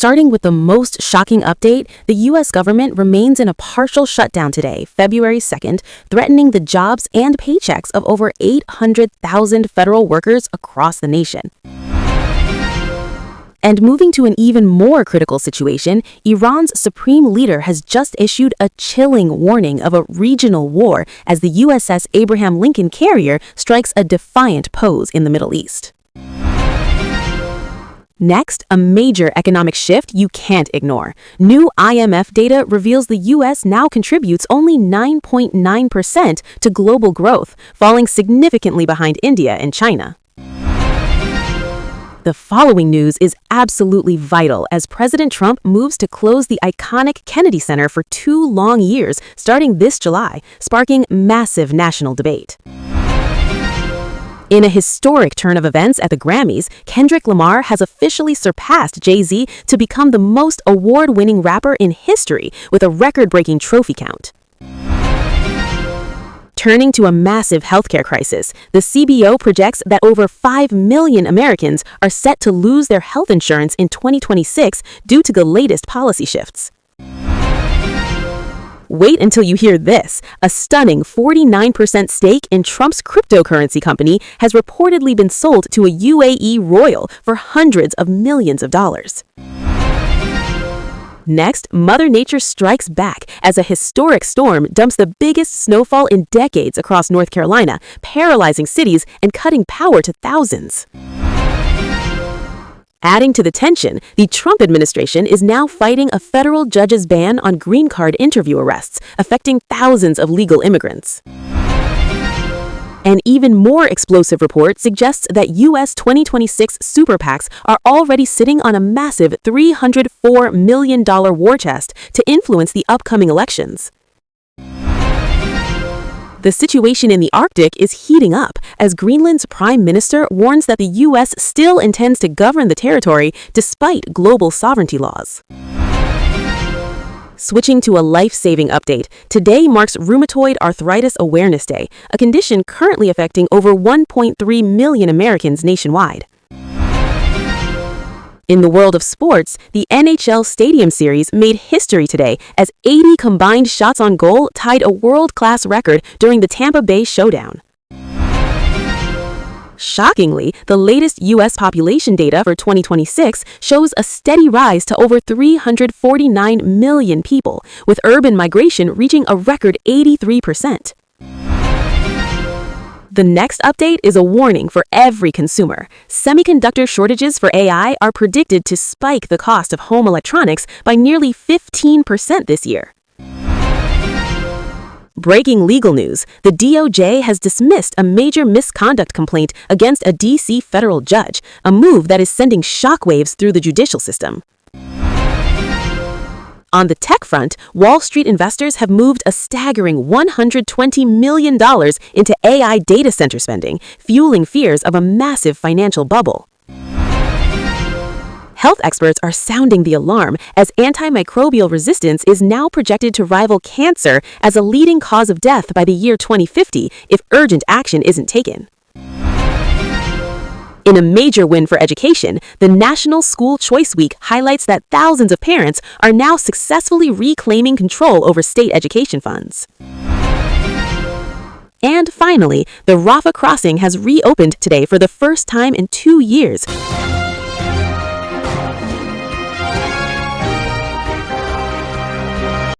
Starting with the most shocking update, the U.S. government remains in a partial shutdown today, February 2nd, threatening the jobs and paychecks of over 800,000 federal workers across the nation. And moving to an even more critical situation, Iran's supreme leader has just issued a chilling warning of a regional war as the USS Abraham Lincoln carrier strikes a defiant pose in the Middle East. Next, a major economic shift you can't ignore. New IMF data reveals the U.S. now contributes only 9.9% to global growth, falling significantly behind India and China. The following news is absolutely vital as President Trump moves to close the iconic Kennedy Center for 2 long years starting this July, sparking massive national debate. In a historic turn of events at the Grammys, Kendrick Lamar has officially surpassed Jay-Z to become the most award-winning rapper in history with a record-breaking trophy count. Turning to a massive healthcare crisis, the CBO projects that over 5 million Americans are set to lose their health insurance in 2026 due to the latest policy shifts. Wait until you hear this. A stunning 49% stake in Trump's cryptocurrency company has reportedly been sold to a UAE royal for hundreds of millions of dollars. Next, Mother Nature strikes back as a historic storm dumps the biggest snowfall in decades across North Carolina, paralyzing cities and cutting power to thousands. Adding to the tension, the Trump administration is now fighting a federal judge's ban on green card interview arrests, affecting thousands of legal immigrants. An even more explosive report suggests that U.S. 2026 super PACs are already sitting on a massive $304 million war chest to influence the upcoming elections. The situation in the Arctic is heating up as Greenland's prime minister warns that the U.S. still intends to govern the territory despite global sovereignty laws. Switching to a life-saving update, today marks Rheumatoid Arthritis Awareness Day, a condition currently affecting over 1.3 million Americans nationwide. In the world of sports, the NHL Stadium Series made history today as 80 combined shots on goal tied a world-class record during the Tampa Bay Showdown. Shockingly, the latest U.S. population data for 2026 shows a steady rise to over 349 million people, with urban migration reaching a record 83%. The next update is a warning for every consumer. Semiconductor shortages for AI are predicted to spike the cost of home electronics by nearly 15% this year. Breaking legal news, the DOJ has dismissed a major misconduct complaint against a D.C. federal judge, a move that is sending shockwaves through the judicial system. On the tech front, Wall Street investors have moved a staggering $120 million into AI data center spending, fueling fears of a massive financial bubble. Health experts are sounding the alarm as antimicrobial resistance is now projected to rival cancer as a leading cause of death by the year 2050 if urgent action isn't taken. In a major win for education, the National School Choice Week highlights that thousands of parents are now successfully reclaiming control over state education funds. And finally, the Rafah crossing has reopened today for the first time in 2 years.